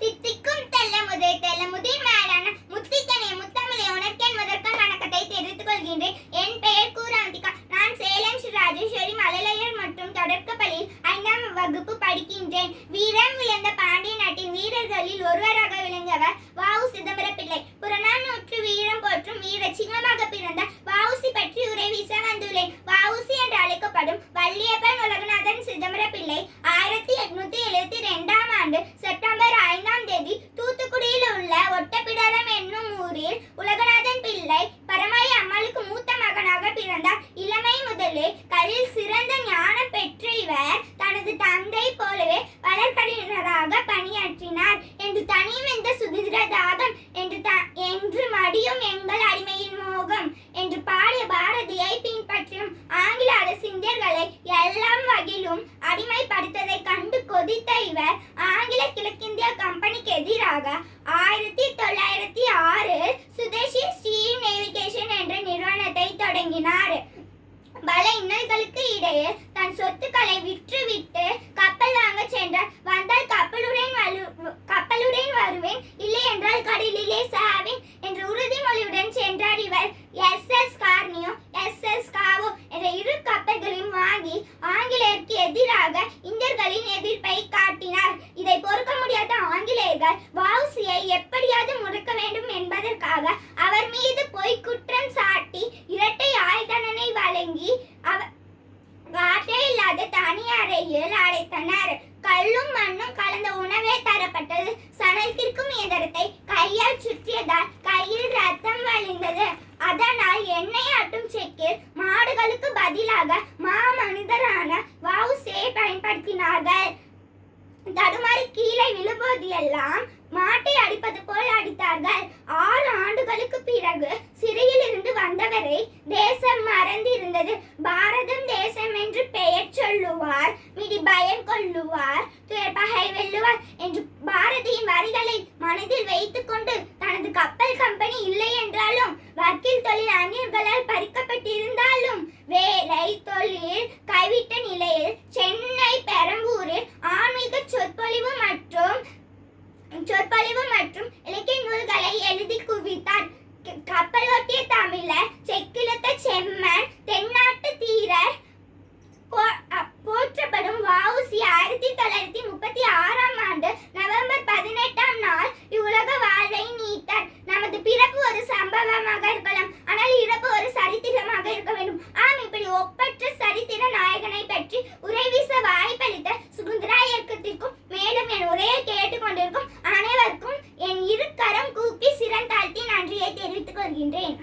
தித்திக்கும் தெல்லமுதின் மேலான முத்திக்கனிய முத்தமிழை உனக்கேன் முதற்கண் வணக்கத்தை தெரிவித்துக் கொள்கின்றேன். என் பெயர் கூராந்திகா. நான் சேலம் ஸ்ரீ ராஜேஸ்வரி மழலையர் மற்றும் தொடக்கப்பள்ளியில் 5ஆம் வகுப்பு படிக்கின்றேன். வீரம் விளைந்த பாண்டிய நாட்டின் வீரர்களில் ஒருவராக விளங்கியவர் வ.உ. சிதம்பரப்பிள்ளை. புறநானூற்று வீரம் போற்றும் வீர சிங்கமாக பிறந்த வ.உ.சி பற்றி உரை வீச வந்துள்ளேன். வ.உ.சி என்று அழைக்கப்படும் வள்ளியப்பன் உலகநாதன் சிதம்பரப்பிள்ளை 1872ஆம் ஆண்டு செப்டம்பர் 5ஆம் தேதி தூத்துக்குடியில் உள்ள ஒட்டப்பிடாரம் என்னும் ஊரில் உலகநாதன் பிள்ளை பரமாயி அம்மாளுக்கு மூத்த மகனாக பிறந்தார். இளமை முதலே கல்வியில் சிறந்த ஞானம் பெற்ற இவர் தனது தந்தை போலவே வழக்கறிஞராக பணியாற்றினார். என்று தனியும் இந்த சுதந்திர தாகம் என்று மடியும் எங்கள் அடிமையின் மோகம் என்று பாடிய பாரதியை பின்பற்றும் ஆங்கில அரசு இந்தியர்களை எல்லாம் வகையிலும் அடிமைப்படுத்ததை கண்டு கொதித்த இவர் ஆங்கில கிழக்கிந்திய கம்பெனிக்கு எதிராக 1906 சுதேசி ஸ்டீல் நேவிகேஷன் என்ற நிறுவனத்தை தொடங்கினார். பல இன்னல்களுக்கு இடையே தன் சொத்துக்களை விற்றுவிட்டு கப்பல் வாங்க சென்றார். வந்தால் கப்பலுடன் வருவேன், இல்லை என்றால் கடலிலே சாவேன் என்ற உறுதிமொழியுடன் சென்றார். இவர் SS கார்னியோ SS காவோ என்ற 2 கப்பல்களையும் வாங்கி ஆங்கிலேயருக்கு எதிராக இந்தியர்களின் எதிர்ப்பை காட்டினார். இதை பொறுக்க முடியாத ஆங்கிலேயர்கள் வ.உ.சியை எப்படியாவது முடக்க வேண்டும் என்பதற்காக அவர் மீது பொய் குற்றம் சாட்டி இரட்டை ஆயுள் தண்டனை வழங்கி காற்றே இல்லாத தனி அறையில் அடைத்தனர். கல்லும் மண்ணும் கலந்த உணவே தரப்பட்டது. சணல் கிற்கும் இயந்திரத்தை கையால் சுற்றியதால் கையில் ரத்தம் வழிந்தது. அதனால் எண்ணெய் ஆட்டும் செக்கில் மாடுகளுக்கு பதிலாக மாமனிதரான வ.உ.சியை பயன்படுத்தினார்கள். தடுமாறி கீழே விழும்போது எல்லாம் மாட்டை அடிப்பது போல் அடித்தார்கள். 6 ஆண்டுகளுக்கு பிறகு சிறையில் இருந்து வந்தவரை தேசம் மறந்திருந்தது. பாரதம் தேசம் என்று பெயர் சொல்லுவார், மிடி பயம் கொள்ளுவார், துயர்பகை வெல்லுவார் என்று பாரதியின் வரிகளை மனதில் வைத்துக் கொண்டு தனது கப்பல் கம்பெனி இல்லை என்றாலும் வக்கீல் தொழில் அந்நியர்களால் பறிக்கப்பட்டிருந்தாலும் வேலை தொழில் கைவிட்ட நிலையில் சென்னை பெரம்பூரில் ஆன்மீக சொற்பொழிவு மற்றும் இலக்கிய நூல்களை எழுதி குவித்தார். கப்பல் ஓட்டிய தமிழர், செக்கிழுத்த செம்மன், தென்னாட்டு தீரர் போற்றப்படும் வ.உ.சி 1936ஆம் ஆண்டு நவம்பர் 18ஆம் நாள் இவ்வுலக வாழ்வை நீத்தார். நமது பிறப்பு ஒரு சம்பவமாக இருக்கலாம், ஆனால் இறப்பு ஒரு சரித்திரமாக இருக்க வேண்டும். இப்படி ஒப்பற்ற சரித்திர நாயகனை பற்றி உரை வீச வாய்ப்பளித்த சுதந்திரா இயக்கத்திற்கும் மேலும் என் உரையை கேட்டுக்கொண்டிருக்கும் அனைவருக்கும் என் 2 கரம் கூப்பி சிறந்தாழ்த்தி நன்றியை தெரிவித்துக் கொள்கின்றேன்.